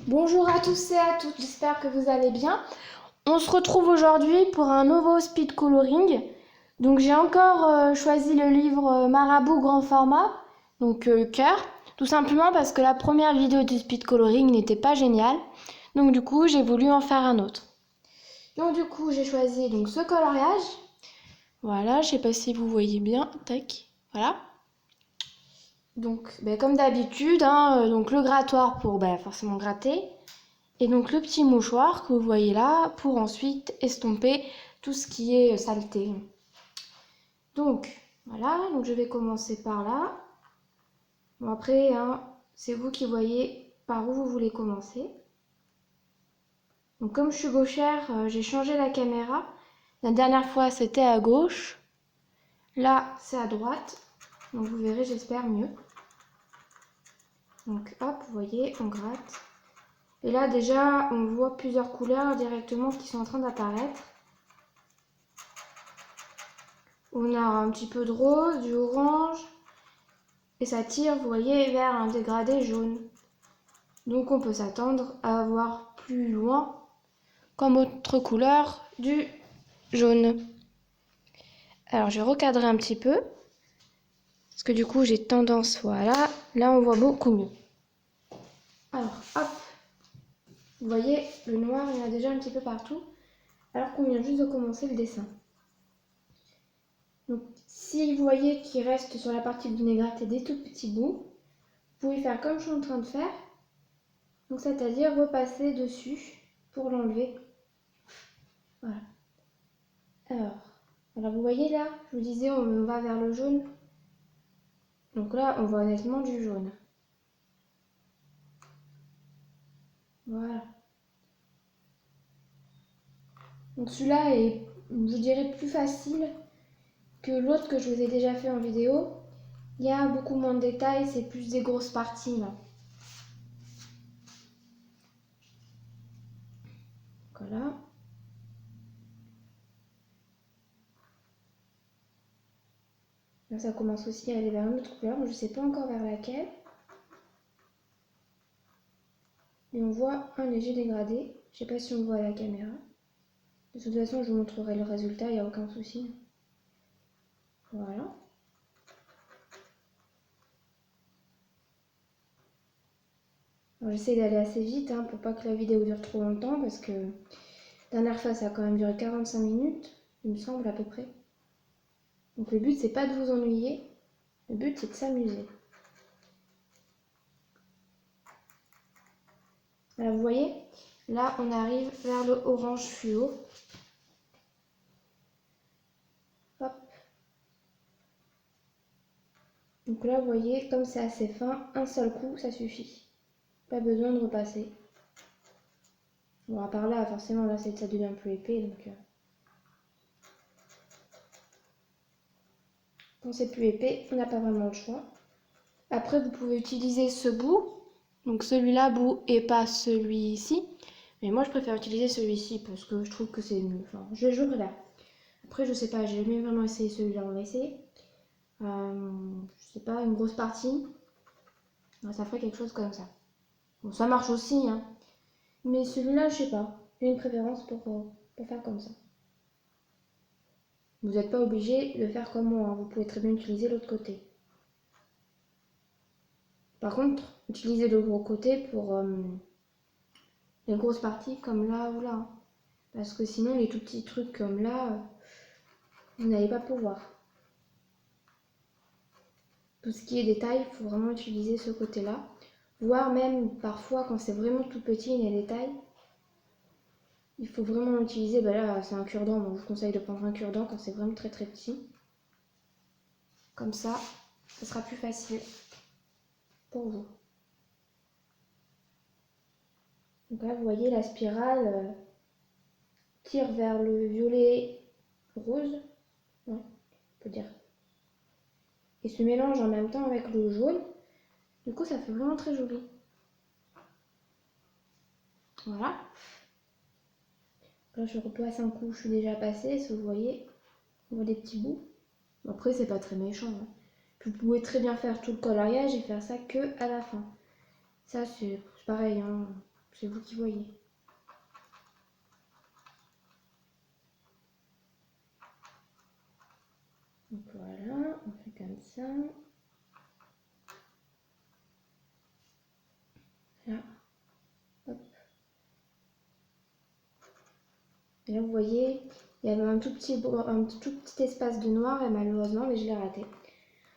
Bonjour à tous et à toutes, j'espère que vous allez bien. On se retrouve aujourd'hui pour un nouveau speed coloring. Donc j'ai encore choisi le livre Marabout grand format, donc cœur, tout simplement parce que la première vidéo du speed coloring n'était pas géniale. Donc du coup j'ai voulu en faire un autre. Donc du coup j'ai choisi donc ce coloriage. Voilà, je sais pas si vous voyez bien, tac, voilà. Donc comme d'habitude, donc le grattoir pour forcément gratter. Et donc le petit mouchoir que vous voyez là pour ensuite estomper tout ce qui est saleté. Donc voilà, donc je vais commencer par là. Bon après, c'est vous qui voyez par où vous voulez commencer. Donc comme je suis gauchère, j'ai changé la caméra. La dernière fois c'était à gauche. Là c'est à droite. Donc vous verrez, j'espère mieux. Donc hop, vous voyez, on gratte. Et là déjà, on voit plusieurs couleurs directement qui sont en train d'apparaître. On a un petit peu de rose, du orange, et ça tire, vous voyez, vers un dégradé jaune. Donc on peut s'attendre à avoir plus loin, comme autre couleur, du jaune. Alors je vais recadrer un petit peu, parce que du coup j'ai tendance, voilà, là on voit beaucoup mieux. Alors hop, vous voyez, le noir il y en a déjà un petit peu partout, alors qu'on vient juste de commencer le dessin. Donc si vous voyez qu'il reste sur la partie vinaigrette des tout petits bouts, vous pouvez faire comme je suis en train de faire, donc c'est-à-dire repasser dessus pour l'enlever. Voilà. Alors vous voyez là, je vous disais on va vers le jaune. Donc là on voit honnêtement du jaune. Voilà. Donc celui-là est, je dirais, plus facile que l'autre que je vous ai déjà fait en vidéo. Il y a beaucoup moins de détails, c'est plus des grosses parties là. Voilà. Là ça commence aussi à aller vers une autre couleur, je ne sais pas encore vers laquelle. Et on voit un léger dégradé. Je sais pas si on le voit à la caméra. De toute façon je vous montrerai le résultat, il n'y a aucun souci. Voilà. J'essaie d'aller assez vite pour pas que la vidéo dure trop longtemps parce que la dernière fois ça a quand même duré 45 minutes, il me semble à peu près. Donc le but c'est pas de vous ennuyer, le but c'est de s'amuser. Voilà, vous voyez, là on arrive vers le orange fluo. Hop. Donc là vous voyez, comme c'est assez fin, un seul coup ça suffit. Pas besoin de repasser. Bon à part là, forcément là ça devient plus épais donc... Quand c'est plus épais, on n'a pas vraiment le choix. Après vous pouvez utiliser ce bout. Donc celui-là bout et pas celui-ci. Mais moi je préfère utiliser celui-ci parce que je trouve que c'est mieux. Enfin, je là. Après je sais pas, j'ai jamais vraiment essayé celui-là, on va essayer. Je sais pas, une grosse partie. Ça ferait quelque chose comme ça. Bon ça marche aussi Mais celui-là je sais pas. J'ai une préférence pour faire comme ça. Vous n'êtes pas obligé de faire comme moi, vous pouvez très bien utiliser l'autre côté. Par contre, utilisez le gros côté pour les grosses parties comme là ou là. Parce que sinon les tout petits trucs comme là, vous n'allez pas pouvoir. Tout ce qui est détail, il faut vraiment utiliser ce côté-là. Voire même parfois quand c'est vraiment tout petit, les détails, il faut vraiment utiliser, là c'est un cure-dent, donc je vous conseille de prendre un cure-dent quand c'est vraiment très très petit. Comme ça, ce sera plus facile pour vous. Donc là vous voyez la spirale tire vers le violet rose, ouais, on peut dire. Et se mélange en même temps avec le jaune. Du coup ça fait vraiment très joli. Voilà. Là je repasse un coup, je suis déjà passée, si vous voyez, on voit des petits bouts. Après c'est pas très méchant. Puis vous pouvez très bien faire tout le coloriage et faire ça que à la fin. Ça c'est pareil, c'est vous qui voyez. Donc voilà, on fait comme ça. Là, hop. Et là, vous voyez, il y avait un tout petit espace de noir et malheureusement, mais je l'ai raté.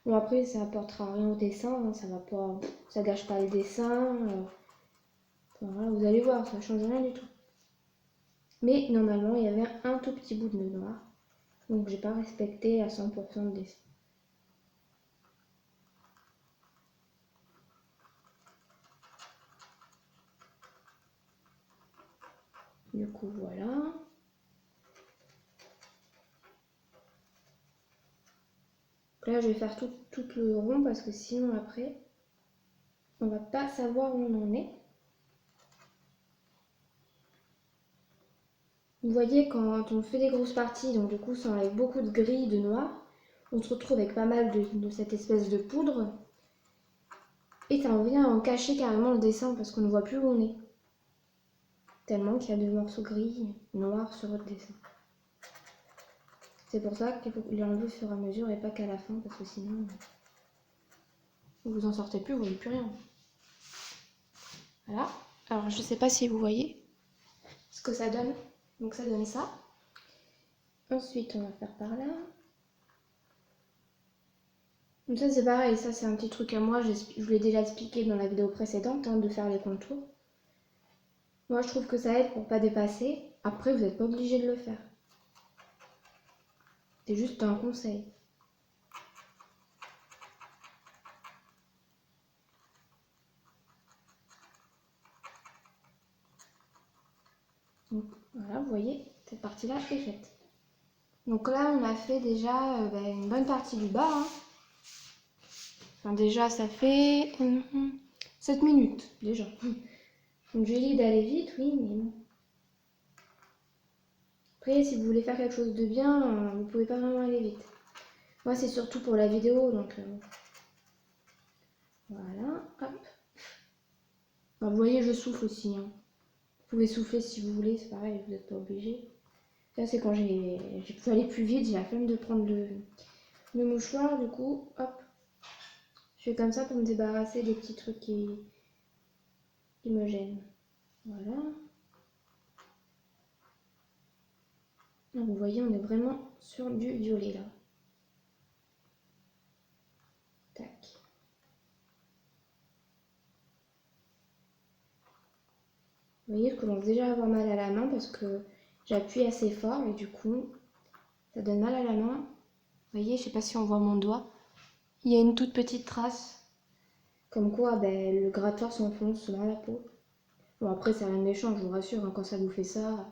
Bon, après, ça apportera rien au dessin, hein, ça va pas, ça gâche pas le dessin. Enfin, voilà, vous allez voir, ça change rien du tout. Mais normalement, il y avait un tout petit bout de nœud noir, donc j'ai pas respecté à 100% le dessin. Du coup, voilà. Là, je vais faire tout le rond parce que sinon, après, on va pas savoir où on en est. Vous voyez, quand on fait des grosses parties, donc du coup, ça enlève beaucoup de gris, de noir, on se retrouve avec pas mal de cette espèce de poudre. Et ça revient à en cacher carrément le dessin parce qu'on ne voit plus où on est. Tellement qu'il y a deux morceaux gris, noirs sur votre dessin. C'est pour ça qu'il faut l'enlever au fur et à mesure et pas qu'à la fin parce que sinon vous en sortez plus, vous voyez plus rien. Voilà. Alors je sais pas si vous voyez ce que ça donne. Donc ça donne ça. Ensuite on va faire par là. Donc ça c'est pareil, ça c'est un petit truc à moi, je vous l'ai déjà expliqué dans la vidéo précédente, hein, de faire les contours. Moi je trouve que ça aide pour pas dépasser. Après vous n'êtes pas obligé de le faire. C'est juste un conseil. Donc voilà, vous voyez, cette partie-là est faite. Donc là, on a fait déjà une bonne partie du bas. Hein. Enfin déjà, ça fait 7 minutes déjà. Donc j'ai dit d'aller vite, oui, mais bon. Après, si vous voulez faire quelque chose de bien, vous pouvez pas vraiment aller vite. Moi, c'est surtout pour la vidéo, donc voilà, hop. Alors, vous voyez, je souffle aussi. Hein. Vous pouvez souffler si vous voulez, c'est pareil, vous n'êtes pas obligé. Là, c'est quand j'ai pu aller plus vite, j'ai la flemme de prendre le mouchoir, du coup, hop. Je fais comme ça pour me débarrasser des petits trucs qui me gênent. Voilà. Là, vous voyez, on est vraiment sur du violet là. Tac. Vous voyez, je commence déjà à avoir mal à la main parce que j'appuie assez fort et du coup, ça donne mal à la main. Vous voyez, je sais pas si on voit mon doigt. Il y a une toute petite trace. Comme quoi, le grattoir s'enfonce dans la peau. Bon, après, c'est rien de méchant, je vous rassure, hein, quand ça vous fait ça,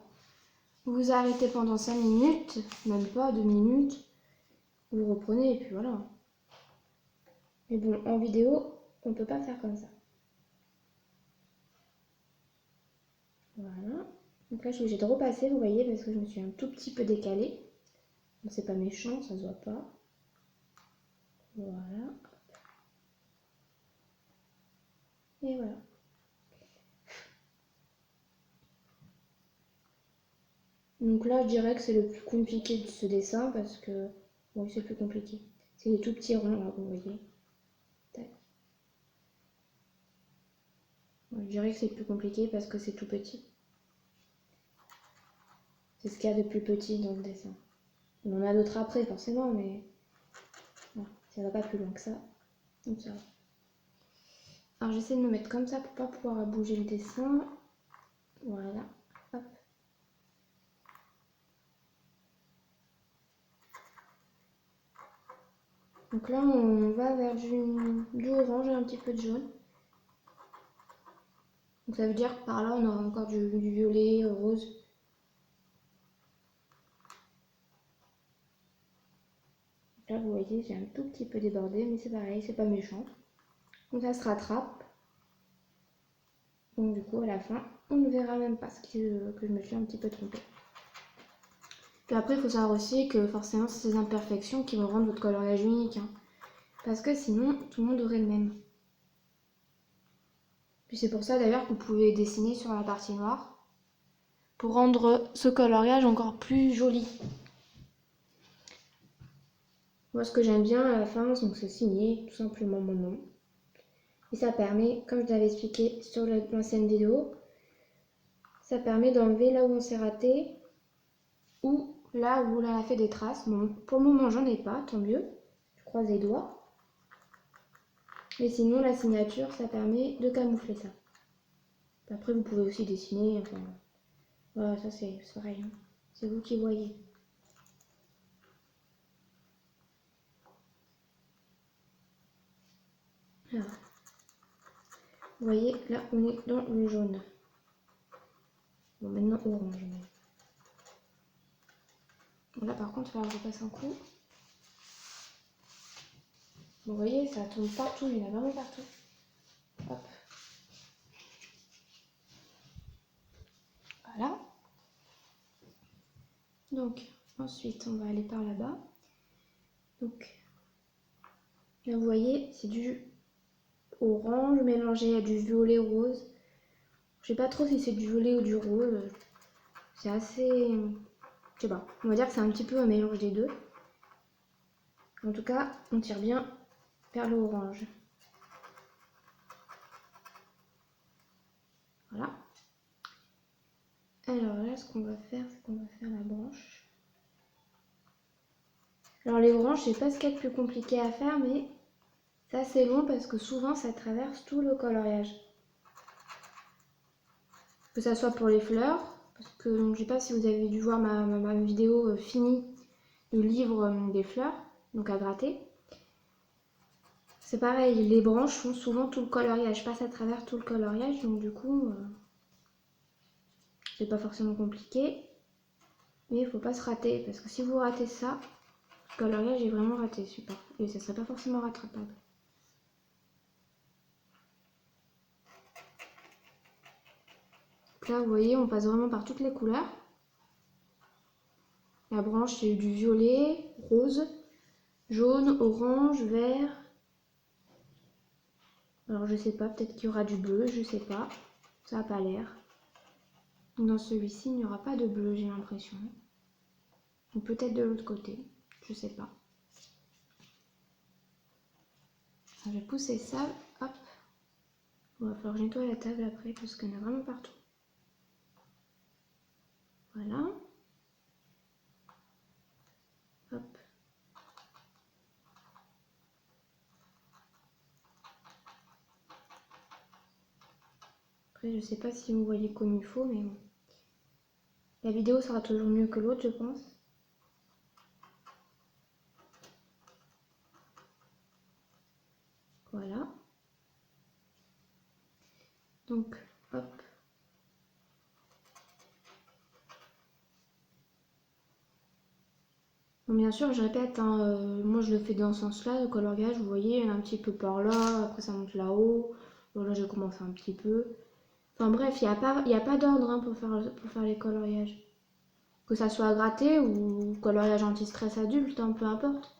vous vous arrêtez pendant 5 minutes, même pas 2 minutes, vous reprenez et puis voilà. Mais bon, en vidéo, on peut pas faire comme ça. Voilà. Donc là, je suis obligée de repasser, vous voyez, parce que je me suis un tout petit peu décalée. Bon, c'est pas méchant, ça se voit pas. Voilà. Et voilà. Donc là, je dirais que c'est le plus compliqué de ce dessin parce que... Oui, c'est le plus compliqué. C'est les tout petits ronds, là, vous voyez. Tac. Je dirais que c'est le plus compliqué parce que c'est tout petit. C'est ce qu'il y a de plus petit dans le dessin. On en a d'autres après, forcément, mais... Non, ça va pas plus loin que ça. Donc ça va. Alors j'essaie de me mettre comme ça pour pas pouvoir bouger le dessin. Voilà. Hop. Donc là, on va vers du orange et un petit peu de jaune. Donc ça veut dire que par là, on aura encore du violet, rose. Là, vous voyez, j'ai un tout petit peu débordé, mais c'est pareil, c'est pas méchant. Donc ça se rattrape. Donc du coup, à la fin, on ne verra même pas que je me suis un petit peu trompée. Puis après, il faut savoir aussi que forcément, c'est ces imperfections qui vont rendre votre coloriage unique. Hein. Parce que sinon, tout le monde aurait le même. Puis c'est pour ça d'ailleurs que vous pouvez dessiner sur la partie noire pour rendre ce coloriage encore plus joli. Moi ce que j'aime bien à la fin, donc c'est signer tout simplement mon nom. Et ça permet, comme je l'avais expliqué sur l'ancienne vidéo, ça permet d'enlever là où on s'est raté ou là où on a fait des traces. Bon, pour le moment j'en ai pas, tant mieux, je croise les doigts. Et sinon la signature, ça permet de camoufler ça. Après vous pouvez aussi dessiner, enfin voilà, ça c'est pareil, hein. C'est vous qui voyez. Alors, vous voyez, là on est dans le jaune. Bon, maintenant orange. Bon, là par contre, il va falloir que je passe un coup. Bon, vous voyez, ça tombe partout, il y en a vraiment partout. Hop. Voilà. Donc, ensuite, on va aller par là-bas. Donc, là, vous voyez, c'est du orange mélangé à du violet rose. Je sais pas trop si c'est du violet ou du rose. C'est assez... Je sais pas. On va dire que c'est un petit peu un mélange des deux. En tout cas, on tire bien vers le orange. Voilà. Alors là, ce qu'on va faire, c'est qu'on va faire la branche. Alors les branches, c'est pas ce qu'il y a de plus compliqué à faire, mais c'est assez long parce que souvent ça traverse tout le coloriage. Que ça soit pour les fleurs, parce que je sais pas si vous avez dû voir ma vidéo finie du livre des fleurs, donc à gratter. C'est pareil, les branches font souvent tout le coloriage, passe à travers tout le coloriage, donc du coup, c'est pas forcément compliqué, mais il faut pas se rater, parce que si vous ratez ça, le coloriage est vraiment raté, super, et ça serait pas forcément rattrapable. Donc là, vous voyez, on passe vraiment par toutes les couleurs. La branche, c'est du violet, rose, jaune, orange, vert. Alors je sais pas, peut-être qu'il y aura du bleu, je sais pas. Ça n'a pas l'air. Dans celui-ci, il n'y aura pas de bleu, j'ai l'impression. Ou peut-être de l'autre côté, je sais pas. Alors, je vais pousser ça, hop. Il va falloir que je nettoie la table après parce qu'il y en a vraiment partout. Voilà. Hop. Après, je sais pas si vous voyez comme il faut, mais bon. La vidéo sera toujours mieux que l'autre, je pense. Voilà. Donc, hop. Bon, bien sûr, je répète, hein, moi je le fais dans ce sens-là, le coloriage, vous voyez, un petit peu par là, après ça monte là-haut. Bon, là, j'ai commencé un petit peu. Enfin bref, il n'y a pas d'ordre hein, pour faire les coloriages. Que ça soit gratté ou coloriage anti-stress adulte, hein, peu importe.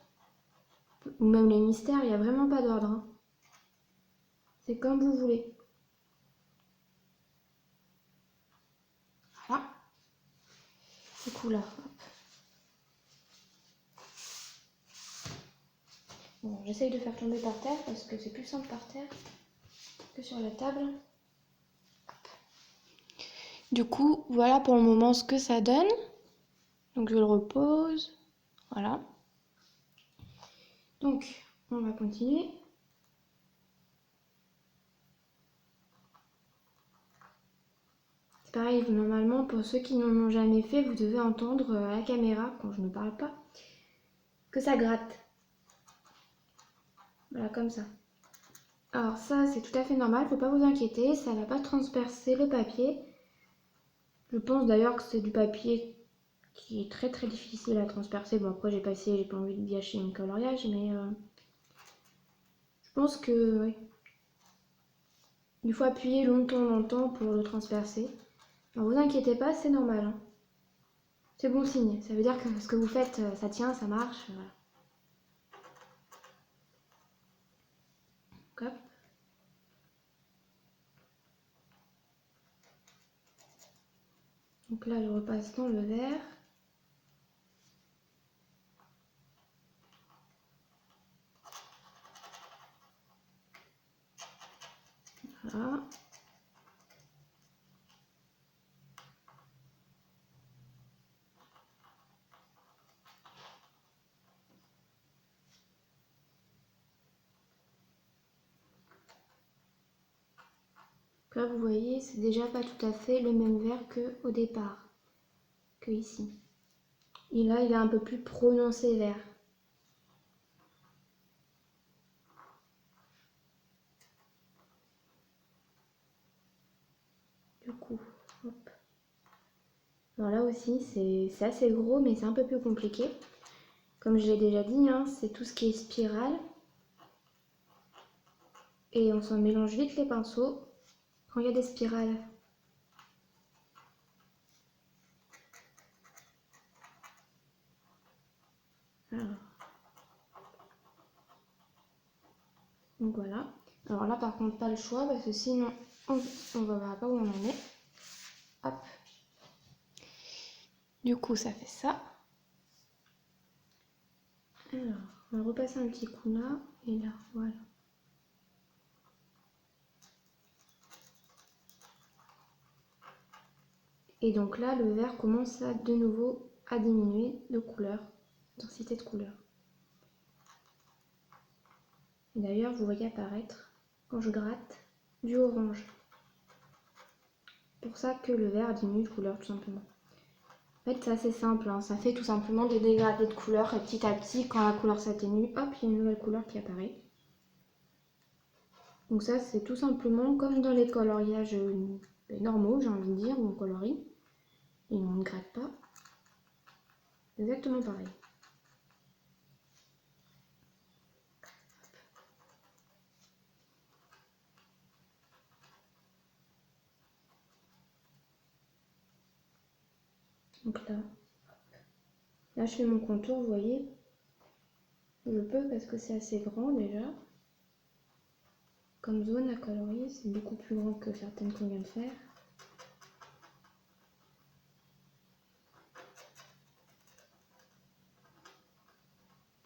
Ou même les mystères, il n'y a vraiment pas d'ordre. Hein. C'est comme vous voulez. Voilà. C'est cool là. Bon, j'essaye de faire tomber par terre parce que c'est plus simple par terre que sur la table. Du coup, voilà pour le moment ce que ça donne. Donc je le repose. Voilà. Donc, on va continuer. C'est pareil, normalement, pour ceux qui n'en ont jamais fait, vous devez entendre à la caméra, quand je ne parle pas, que ça gratte. Voilà, comme ça. Alors ça, c'est tout à fait normal, faut pas vous inquiéter, ça va pas transpercer le papier. Je pense d'ailleurs que c'est du papier qui est très très difficile à transpercer. Bon, après j'ai pas essayé, j'ai pas envie de gâcher mon coloriage, mais je pense que ouais. Il faut appuyer longtemps pour le transpercer. Alors vous inquiétez pas, c'est normal. Hein. C'est bon signe, ça veut dire que ce que vous faites, ça tient, ça marche. Voilà. Hop. Donc là, je repasse dans le vert. Voilà. Là, vous voyez, c'est déjà pas tout à fait le même vert qu'au départ, que ici. Et là, il est un peu plus prononcé vert. Du coup, hop. Alors là aussi, c'est assez gros, mais c'est un peu plus compliqué. Comme je l'ai déjà dit, hein, c'est tout ce qui est spirale. Et on s'en mélange vite les pinceaux quand il y a des spirales. Alors. Donc voilà. Alors là par contre pas le choix parce que sinon on ne verra pas où on en est. Hop. Du coup ça fait ça. Alors on va repasser un petit coup là et là, voilà. Et donc là le vert commence à de nouveau à diminuer de couleur, d'intensité de couleur. Et d'ailleurs vous voyez apparaître quand je gratte du orange. C'est pour ça que le vert diminue de couleur tout simplement. En fait c'est assez simple, hein. Ça fait tout simplement des dégradés de couleur et petit à petit quand la couleur s'atténue, hop, il y a une nouvelle couleur qui apparaît. Donc ça c'est tout simplement comme dans les coloriages normaux, j'ai envie de dire, où on colorie et on ne gratte pas. Exactement pareil. Donc là je fais mon contour, vous voyez. Je peux parce que c'est assez grand déjà. Comme zone à colorier, c'est beaucoup plus grand que certaines qu'on vient de faire.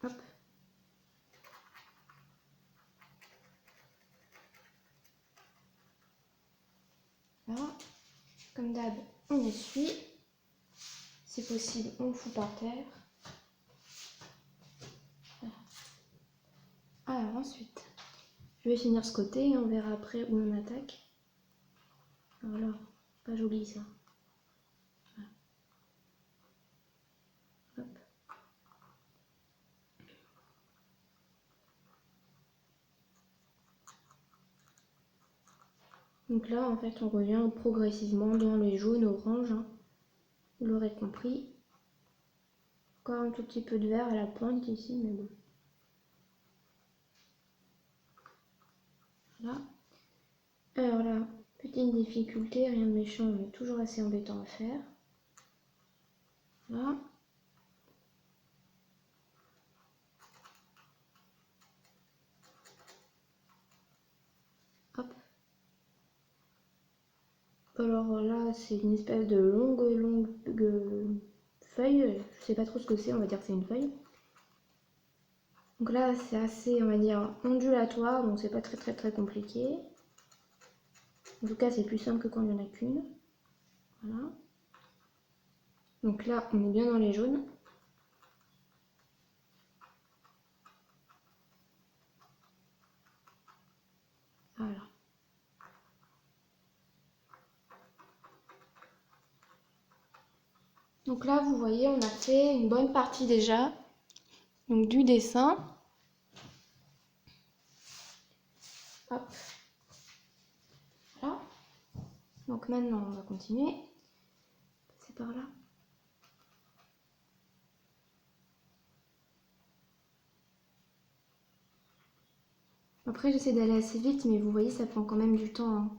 Hop. Là, comme d'hab, on essuie. Si possible, on le fout par terre. Voilà. Alors ensuite, je vais finir ce côté et on verra après où on attaque. Alors là, pas joli ça. Voilà. Hop. Donc là, en fait, on revient progressivement dans les jaunes oranges, hein. Vous l'aurez compris. Encore un tout petit peu de vert à la pointe ici, mais bon. Voilà. Alors là, petite difficulté, rien de méchant, mais toujours assez embêtant à faire. Voilà. Hop. Alors là, c'est une espèce de longue feuille. Je sais pas trop ce que c'est, on va dire que c'est une feuille. Donc là, c'est assez, on va dire, ondulatoire, donc c'est pas très compliqué. En tout cas, c'est plus simple que quand il n'y en a qu'une. Voilà. Donc là, on est bien dans les jaunes. Voilà. Donc là, vous voyez, on a fait une bonne partie déjà donc du dessin. Hop. Voilà. Donc maintenant, on va continuer. C'est par là. Après, j'essaie d'aller assez vite, mais vous voyez, ça prend quand même du temps, hein.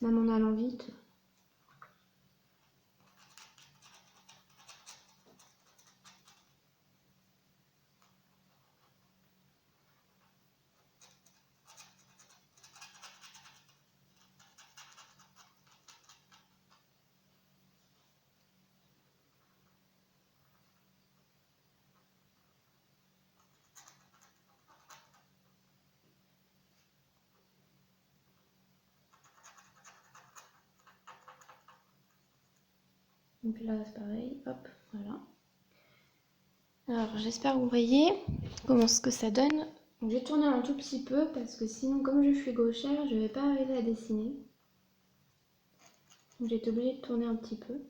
Même en allant vite. Donc là c'est pareil, hop, voilà. Alors j'espère que vous voyez comment ce que ça donne. Donc, j'ai tourné un tout petit peu parce que sinon comme je suis gauchère, je vais pas arriver à dessiner. Donc j'ai été obligée de tourner un petit peu.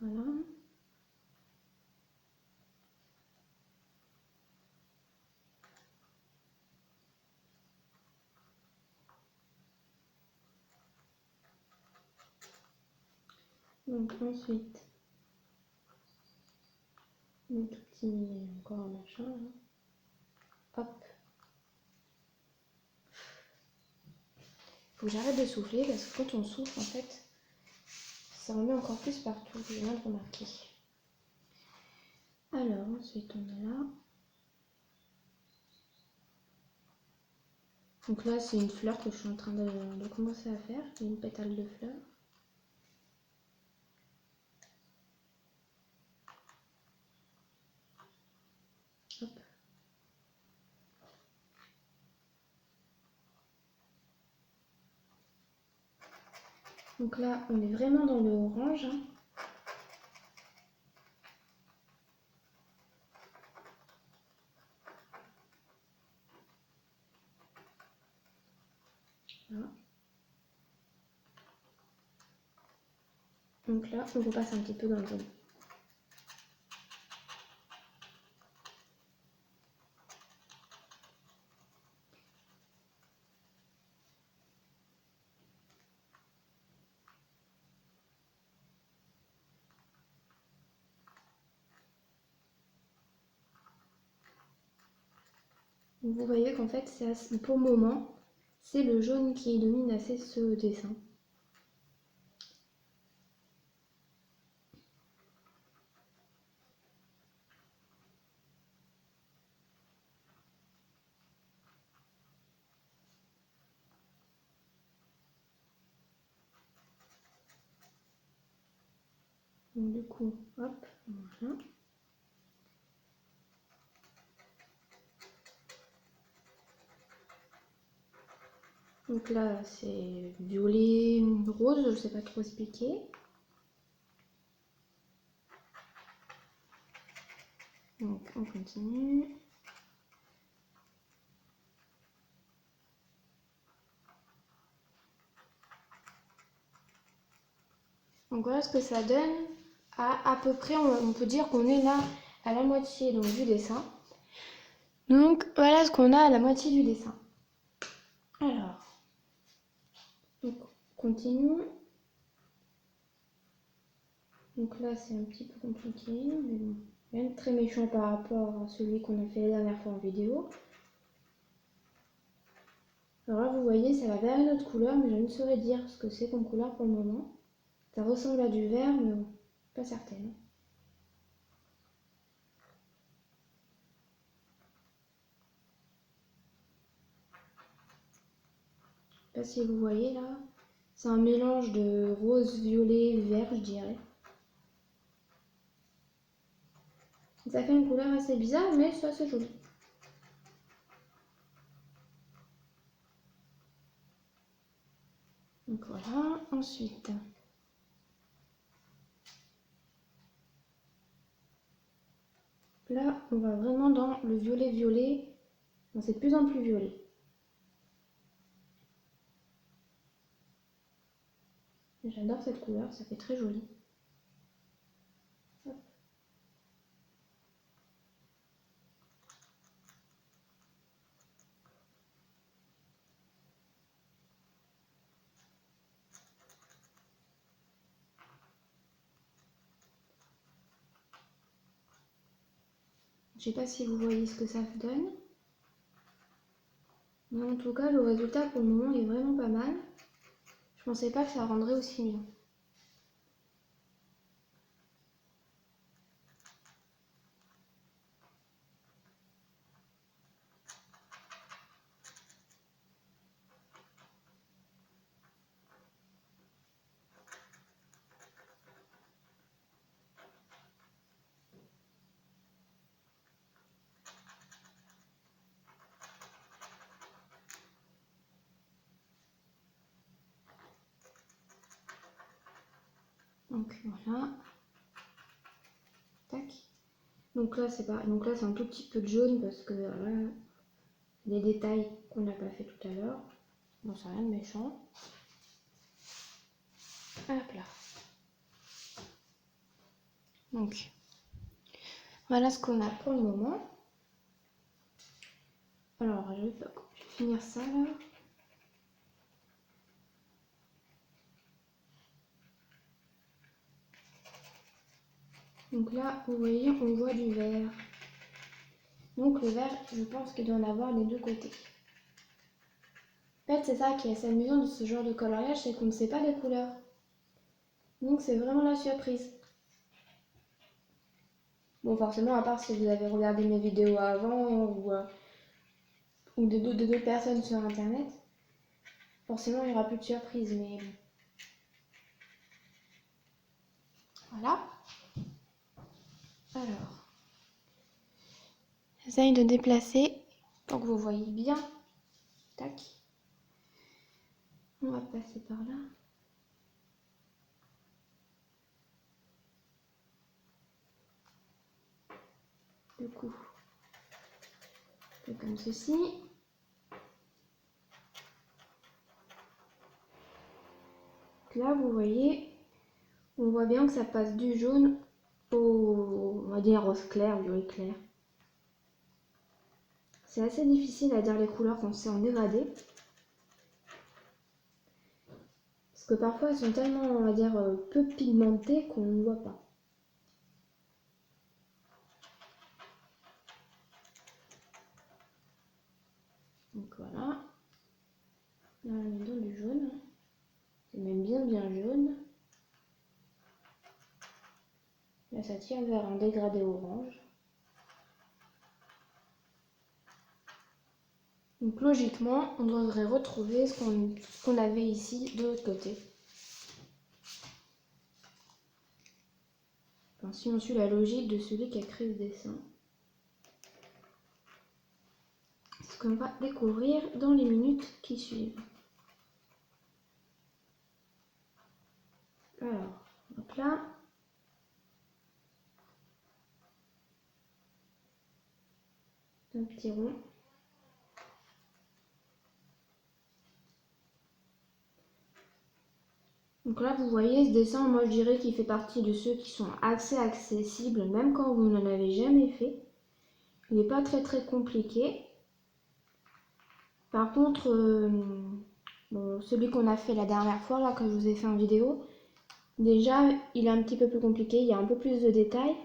Voilà. Donc ensuite, le tout petit encore un machin là. Hop. Faut que j'arrête de souffler parce que quand on souffle en fait, ça remet encore plus partout, je viens de remarquer. Alors ensuite on est là. Donc là c'est une fleur que je suis en train de commencer à faire, une pétale de fleur. Hop. Donc là on est vraiment dans le orange. Hein. Voilà. Donc là on repasse un petit peu dans le jaune. Donc vous voyez qu'en fait c'est pour le moment c'est le jaune qui domine assez ce dessin. Donc du coup, hop, voilà. Donc là c'est violet, rose, je sais pas trop expliquer. Donc on continue. Donc voilà ce que ça donne. À peu près, on peut dire qu'on est là à la moitié donc, du dessin. Donc voilà ce qu'on a à la moitié du dessin. Alors, donc, continuons. Donc là c'est un petit peu compliqué, mais bon, rien de très méchant par rapport à celui qu'on a fait la dernière fois en vidéo. Alors là vous voyez, ça va vers une autre couleur, mais je ne saurais dire ce que c'est comme couleur pour le moment. Ça ressemble à du vert, mais bon, pas certaine. Je sais pas si vous voyez là, c'est un mélange de rose, violet, vert, je dirais. Ça fait une couleur assez bizarre, mais c'est assez joli. Donc voilà, ensuite. Là, on va vraiment dans le violet-violet. C'est de plus en plus violet. J'adore cette couleur, ça fait très joli. Hop. Je sais pas si vous voyez ce que ça donne. Mais en tout cas, le résultat pour le moment est vraiment pas mal. Je pensais pas que ça rendrait aussi bien. Donc voilà. Tac. Donc là c'est pas. Donc là c'est un tout petit peu de jaune parce que voilà, les détails qu'on n'a pas fait tout à l'heure. Bon, c'est rien de méchant. Hop là. Donc voilà ce qu'on a pour le moment. Alors je vais finir ça là. Donc là, vous voyez, on voit du vert. Donc le vert, je pense qu'il doit en avoir les deux côtés. En fait, c'est ça qui est assez amusant de ce genre de coloriage, c'est qu'on ne sait pas les couleurs. Donc c'est vraiment la surprise. Bon, forcément, à part si vous avez regardé mes vidéos avant ou de d'autres personnes sur internet, forcément il n'y aura plus de surprise, mais bon. Voilà. Alors, j'essaye de déplacer pour que vous voyez bien. Tac. On va passer par là. Du coup, c'est comme ceci. Là, vous voyez, on voit bien que ça passe du jaune au, on va dire, rose clair, violet clair. C'est assez difficile à dire les couleurs quand c'est en dégradé. Parce que parfois elles sont tellement, on va dire, peu pigmentées qu'on ne voit pas. Donc voilà. Là on est dans du jaune. C'est même bien jaune. Là ça tire vers un dégradé orange. Donc logiquement, on devrait retrouver ce qu'on avait ici de l'autre côté. Enfin, si on suit la logique de celui qui a créé ce dessin. C'est ce qu'on va découvrir dans les minutes qui suivent. Alors, donc là, un petit rond. Donc là, vous voyez, ce dessin, moi je dirais qu'il fait partie de ceux qui sont assez accessibles, même quand vous n'en avez jamais fait. Il n'est pas très compliqué. Par contre, bon, celui qu'on a fait la dernière fois, là, que je vous ai fait en vidéo, déjà, il est un petit peu plus compliqué, il y a un peu plus de détails.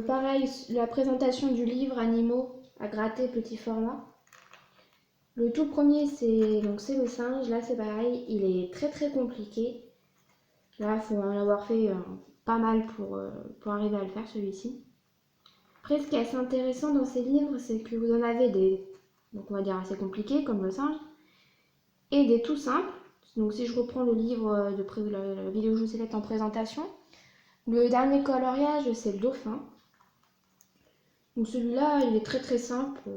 Pareil, la présentation du livre Animaux à gratter petit format. Le tout premier, c'est le singe. Là, c'est pareil, il est très compliqué. Là, il faut en avoir fait pas mal pour arriver à le faire, celui-ci. Après, ce qui est assez intéressant dans ces livres, c'est que vous en avez des, donc on va dire assez compliqués, comme le singe, et des tout simples. Donc si je reprends le livre de la vidéo que je vous ai faite en présentation, le dernier coloriage, c'est le dauphin. Donc celui-là, il est très simple.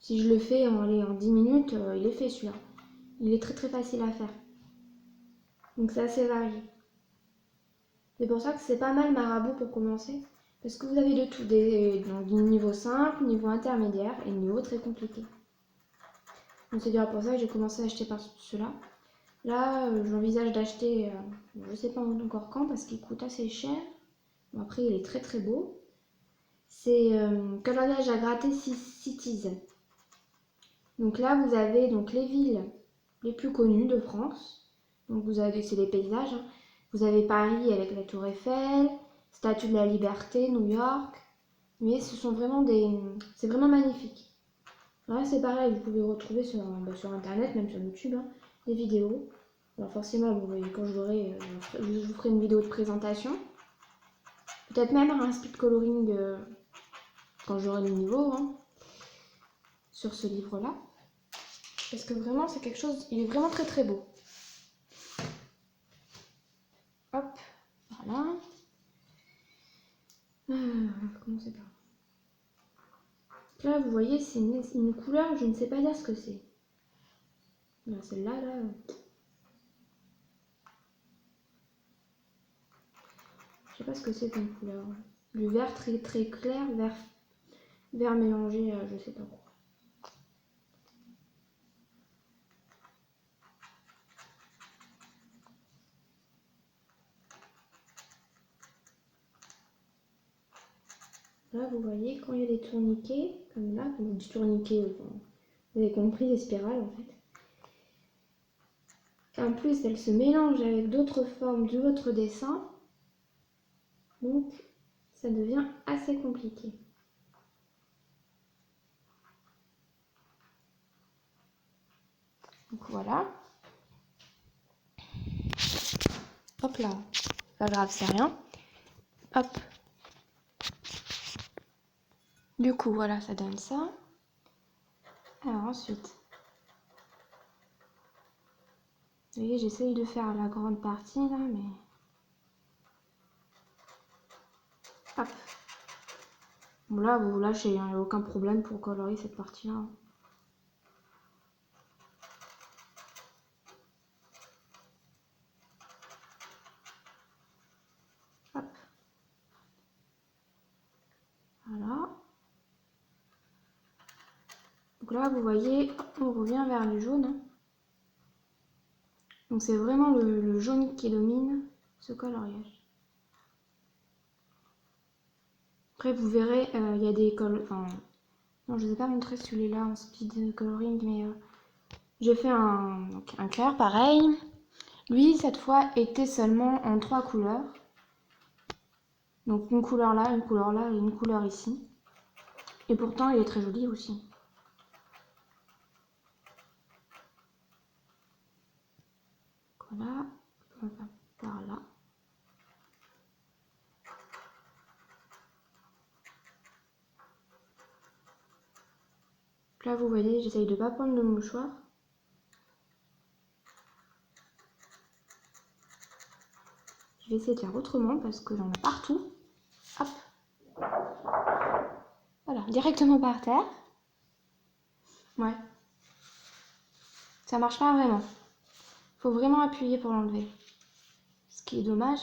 Si je le fais en 10 minutes, il est fait celui-là. Il est très facile à faire. Donc c'est assez varié. C'est pour ça que c'est pas mal Marabout pour commencer. Parce que vous avez de tout, du niveau simple, niveau intermédiaire et niveau très compliqué. Donc c'est d'ailleurs pour ça que j'ai commencé à acheter par cela. Là, j'envisage d'acheter, je sais pas encore quand, parce qu'il coûte assez cher. Bon, après, il est très beau. C'est coloriage à gratter Cities. Donc là, vous avez donc les villes les plus connues de France. Donc vous avez, c'est les paysages. Hein. Vous avez Paris avec la Tour Eiffel, Statue de la Liberté, New York. Mais ce sont vraiment c'est vraiment magnifique. Là, c'est pareil, vous pouvez retrouver sur internet, même sur YouTube, hein, des vidéos. Alors forcément, vous voyez, quand je l'aurai, je vous ferai une vidéo de présentation. Peut-être même un speed coloring quand j'aurai le niveau hein, sur ce livre-là. Parce que vraiment, c'est quelque chose, il est vraiment très beau. Hop, voilà. Commencer par là, vous voyez, c'est une couleur, je ne sais pas dire ce que c'est. Celle-là, là. sais pas ce que c'est comme couleur. Du vert très très clair, vert mélangé, je sais pas quoi. Là, vous voyez, quand il y a des tourniquets, comme là, du tourniquet, vous avez compris, des spirales en fait. En plus, elles se mélangent avec d'autres formes de votre dessin, donc ça devient assez compliqué. Donc voilà. Hop là, pas grave, c'est rien. Hop. Du coup, voilà, ça donne ça. Alors ensuite, vous voyez, j'essaye de faire la grande partie là, mais... Hop. Bon là, vous lâchez, il n'y a aucun problème pour colorier cette partie-là. Hop. Voilà. Donc là, vous voyez, on revient vers le jaune. Donc c'est vraiment le jaune qui domine ce coloriage. Après, vous verrez, il y a des enfin, non, je ne vous ai pas montré celui-là en speed coloring, mais j'ai fait un clair pareil. Lui, cette fois, était seulement en 3 couleurs. Donc une couleur là et une couleur ici. Et pourtant, il est très joli aussi. Voilà, on va par là. Là, vous voyez, j'essaye de ne pas prendre le mouchoir. Je vais essayer de faire autrement parce que j'en ai partout. Hop. Voilà, directement par terre. Ouais. Ça marche pas vraiment. Faut vraiment appuyer pour l'enlever. Ce qui est dommage.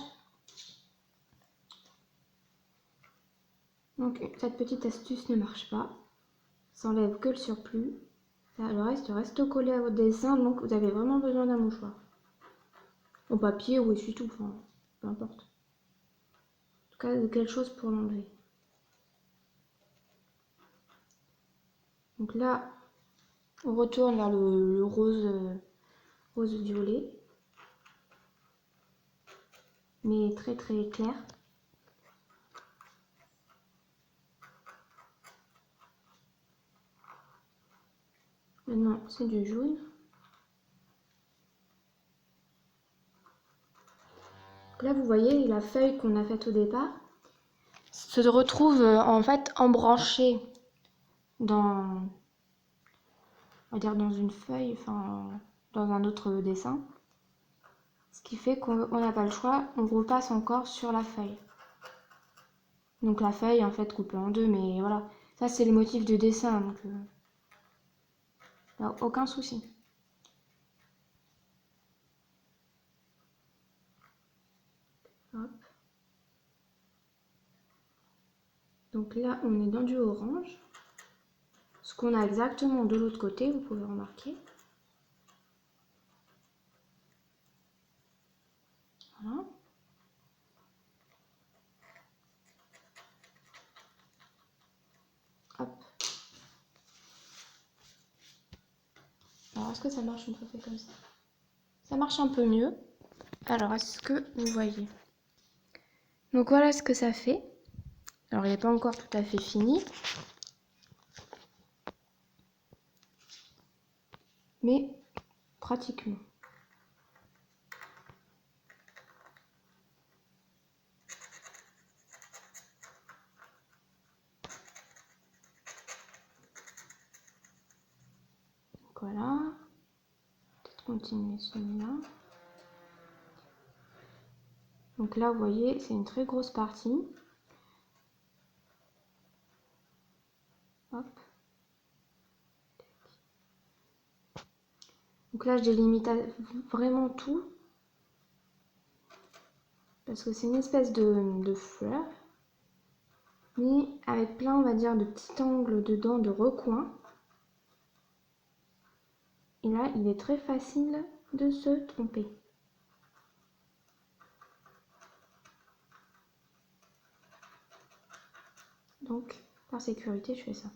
Donc cette petite astuce ne marche pas. Ça enlève que le surplus. Le reste collé à votre dessin, donc vous avez vraiment besoin d'un mouchoir. Au papier ou essuie-tout, enfin, peu importe. En tout cas, de quelque chose pour l'enlever. Donc là, on retourne vers le rose violet. Mais très très clair. Maintenant, c'est du jaune. Donc là, vous voyez, la feuille qu'on a faite au départ se retrouve en fait embranchée dans, on va dire dans une feuille, enfin dans un autre dessin. Ce qui fait qu'on n'a pas le choix, on repasse encore sur la feuille. Donc la feuille en fait coupée en deux, mais voilà, ça c'est le motif de dessin, donc là, aucun souci. Hop. Donc là on est dans du orange. Ce qu'on a exactement de l'autre côté, vous pouvez remarquer. Voilà. Hop. Alors est-ce que ça marche une fois fait comme ça? Ça marche un peu mieux. Alors est-ce que vous voyez? Donc voilà ce que ça fait. Alors il n'est pas encore tout à fait fini. Mais pratiquement. Donc voilà. Peut-être continuer celui-là. Donc là, vous voyez, c'est une très grosse partie. Hop. Donc là, je délimite vraiment tout. parce que c'est une espèce de fleur, mais avec plein, on va dire, de petits angles dedans, de recoins. Et là, il est très facile de se tromper. Donc, par sécurité, je fais ça.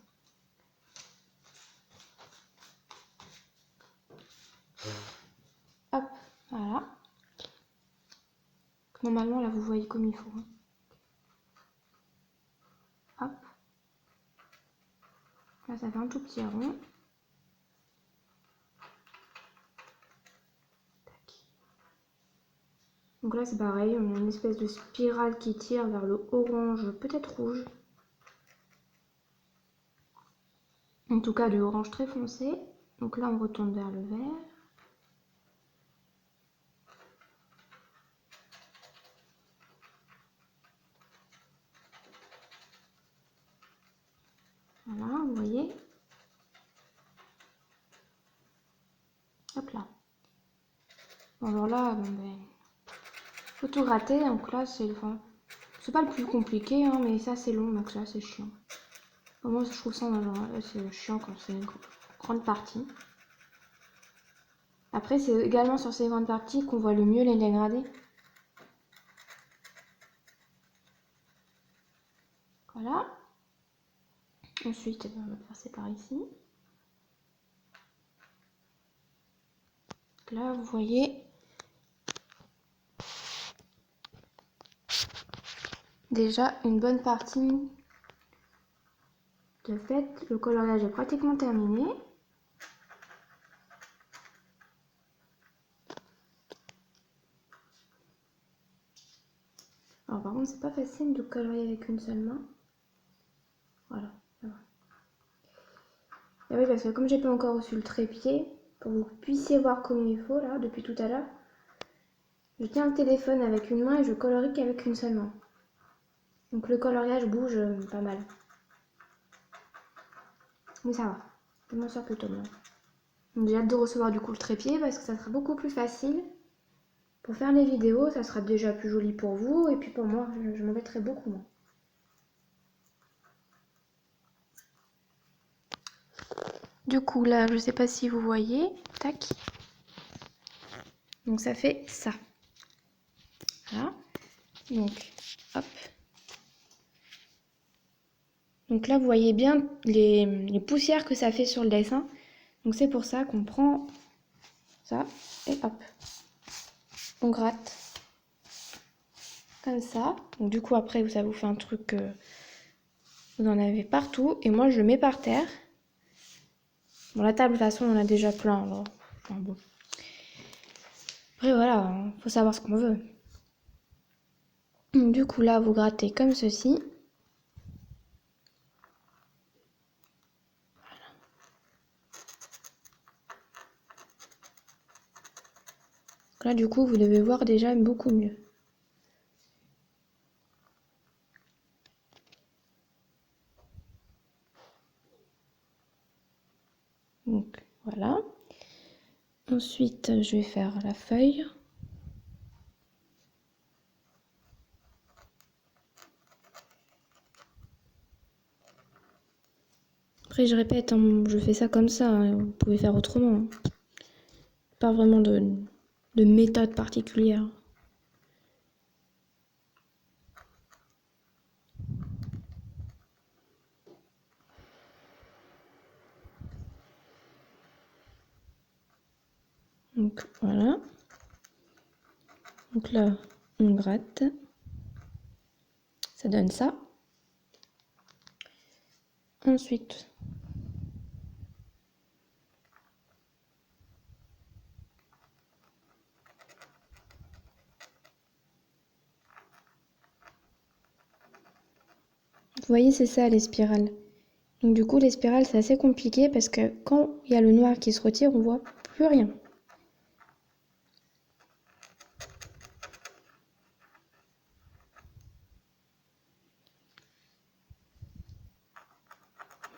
Hop, voilà. Normalement, là, vous voyez comme il faut. Hop. Là, ça fait un tout petit rond. Tac. Donc là, c'est pareil, on a une espèce de spirale qui tire vers le orange, peut-être rouge. En tout cas, du orange très foncé. Donc là, on retourne vers le vert. Voilà, vous voyez. Hop là. Bon, alors là, bon, ben, faut tout gratter. Donc là, c'est pas le plus compliqué, hein, mais ça, c'est long, donc là, c'est chiant. Moi, je trouve ça c'est chiant quand c'est une grande partie. Après, c'est également sur ces grandes parties qu'on voit le mieux les dégradés. Voilà. Ensuite, on va passer par ici. Donc là, vous voyez déjà une bonne partie de fait. Le coloriage est pratiquement terminé. Alors par contre, c'est pas facile de colorier avec une seule main. Voilà, ça va. Et oui, parce que comme j'ai pas encore reçu le trépied, pour que vous puissiez voir comme il faut là, depuis tout à l'heure, je tiens le téléphone avec une main et je colorie qu'avec une seule main. Donc le coloriage bouge pas mal. Mais ça va, je m'en sors plutôt bien. Donc j'ai hâte de recevoir du coup le trépied parce que ça sera beaucoup plus facile. Pour faire les vidéos, ça sera déjà plus joli pour vous et puis pour moi, je m'embêterai beaucoup moins. Du coup là, je sais pas si vous voyez, tac. Donc ça fait ça. Voilà. Donc, hop. Donc là, vous voyez bien les poussières que ça fait sur le dessin. Donc c'est pour ça qu'on prend ça et hop. On gratte. Comme ça. Donc du coup, après, ça vous fait un truc... vous en avez partout. Et moi, je le mets par terre. Bon, la table, de toute façon, on en a déjà plein. Alors, enfin, bon. Après, voilà, faut savoir ce qu'on veut. Du coup, là, vous grattez comme ceci. Là, du coup, vous devez voir déjà beaucoup mieux. Donc, voilà. Ensuite, je vais faire la feuille. Après, je répète, hein, je fais ça comme ça. Hein, vous pouvez faire autrement. Hein. Pas vraiment de méthode particulière. Donc voilà. Donc là, on gratte. Ça donne ça. Ensuite, vous voyez, c'est ça les spirales. Donc du coup, les spirales, c'est assez compliqué parce que quand il y a le noir qui se retire, on voit plus rien.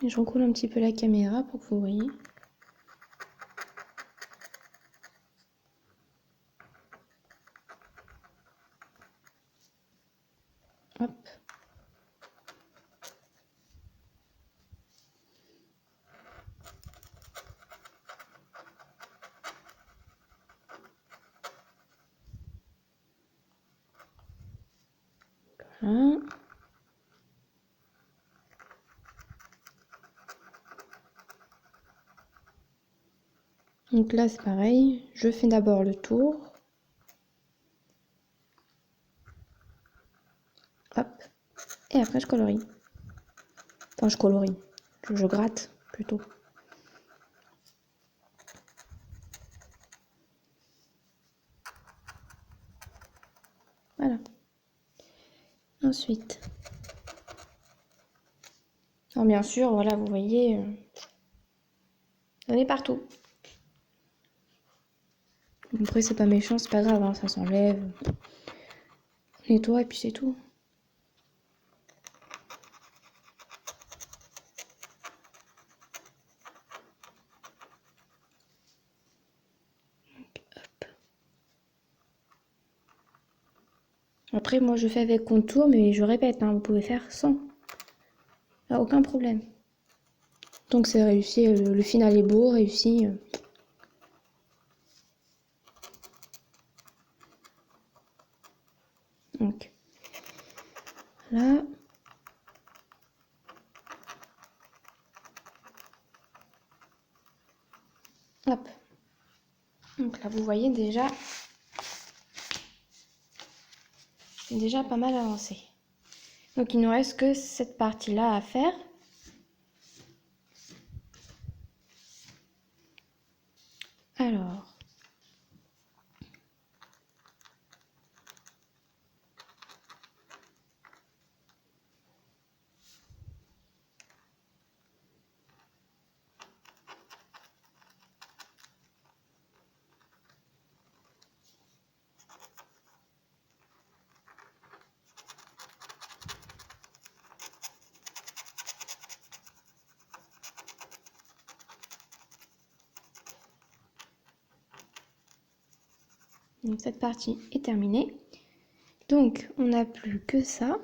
Et je recoule un petit peu la caméra pour que vous voyez. Hop. Voilà. Donc là c'est pareil, je fais d'abord le tour. Hop. Et après je colorie. Enfin je colorie. Je gratte plutôt. Voilà. Ensuite. Alors bien sûr, voilà, vous voyez, on est partout. Après c'est pas méchant, c'est pas grave, hein, ça s'enlève. On nettoie et puis c'est tout. Hop. Après moi je fais avec contour, mais je répète, hein, vous pouvez faire sans. Aucun problème. Donc c'est réussi, le final est beau, réussi. Donc là. Hop. Donc là vous voyez déjà, c'est déjà pas mal avancé. Donc il nous reste que cette partie-là à faire. Alors. Donc cette partie est terminée. Donc on n'a plus que ça.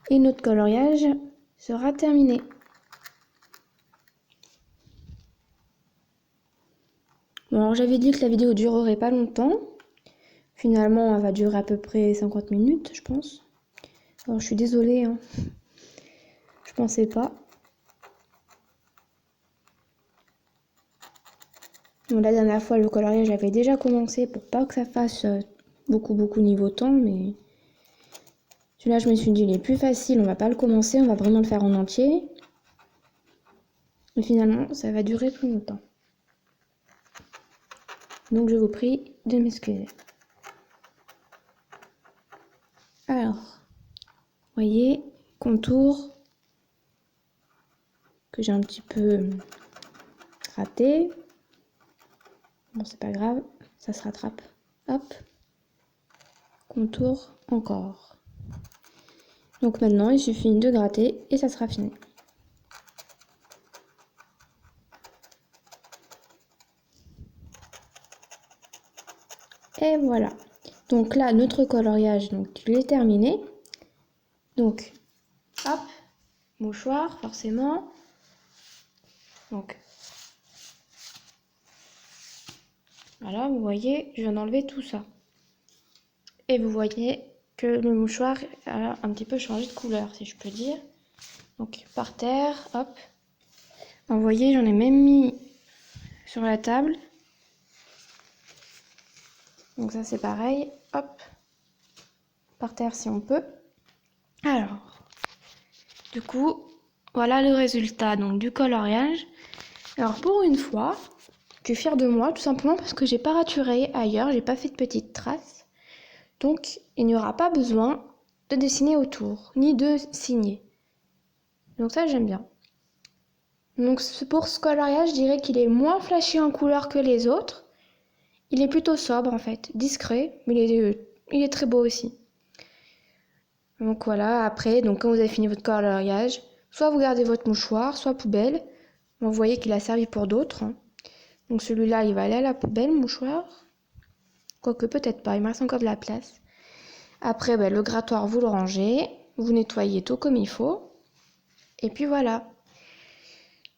Et notre coloriage sera terminé. Bon, alors j'avais dit que la vidéo durerait pas longtemps. Finalement, elle va durer à peu près 50 minutes, je pense. Alors je suis désolée, hein. Je pensais pas. Bon, la dernière fois, le coloriage avait déjà commencé pour pas que ça fasse beaucoup niveau temps, mais celui-là, je me suis dit, il est plus facile, on va pas le commencer, on va vraiment le faire en entier. Et finalement, ça va durer plus longtemps. Donc je vous prie de m'excuser. Alors, voyez, contour que j'ai un petit peu raté. Bon, c'est pas grave, ça se rattrape. Hop, contour encore. Donc maintenant, il suffit de gratter et ça sera fini. Et voilà. Donc là, notre coloriage, donc il est terminé. Donc, hop, mouchoir, forcément. Donc, voilà, vous voyez, je viens d'enlever tout ça. Et vous voyez que le mouchoir a un petit peu changé de couleur, si je peux dire. Donc, par terre, hop. Vous voyez, j'en ai même mis sur la table. Donc ça, c'est pareil, hop. Par terre, si on peut. Alors, du coup, voilà le résultat donc du coloriage. Alors, pour une fois, je suis fière de moi, tout simplement parce que j'ai pas raturé ailleurs, j'ai pas fait de petites traces. Donc, il n'y aura pas besoin de dessiner autour, ni de signer. Donc ça, j'aime bien. Donc pour ce coloriage, je dirais qu'il est moins flashy en couleur que les autres. Il est plutôt sobre en fait, discret, mais il est très beau aussi. Donc voilà, après, donc quand vous avez fini votre coloriage, soit vous gardez votre mouchoir, soit poubelle. Vous voyez qu'il a servi pour d'autres. Donc celui-là, il va aller à la poubelle, mouchoir. Quoique peut-être pas, il me reste encore de la place. Après, le grattoir, vous le rangez, vous nettoyez tout comme il faut. Et puis voilà.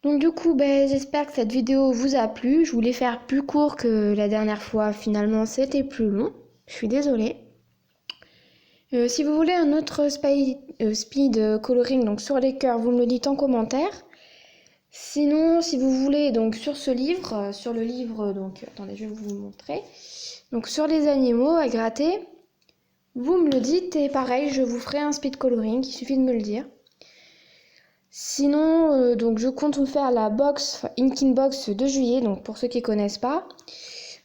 Donc du coup, j'espère que cette vidéo vous a plu. Je voulais faire plus court que la dernière fois. Finalement, c'était plus long. Je suis désolée. Si vous voulez un autre speed coloring donc sur les cœurs, vous me le dites en commentaire. Sinon, si vous voulez, donc sur ce livre, sur le livre, donc attendez, je vais vous montrer. Donc sur les animaux à gratter, vous me le dites et pareil, je vous ferai un speed coloring, il suffit de me le dire. Sinon, donc je compte vous faire la box, Inking Box de juillet, donc pour ceux qui connaissent pas.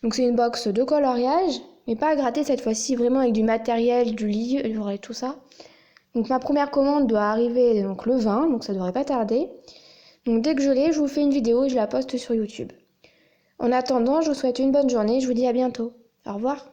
Donc c'est une box de coloriage, mais pas à gratter cette fois-ci, vraiment avec du matériel, du livre et tout ça. Donc ma première commande doit arriver donc le 20, donc ça devrait pas tarder. Donc dès que je l'ai, je vous fais une vidéo et je la poste sur YouTube. En attendant, je vous souhaite une bonne journée, je vous dis à bientôt. Au revoir.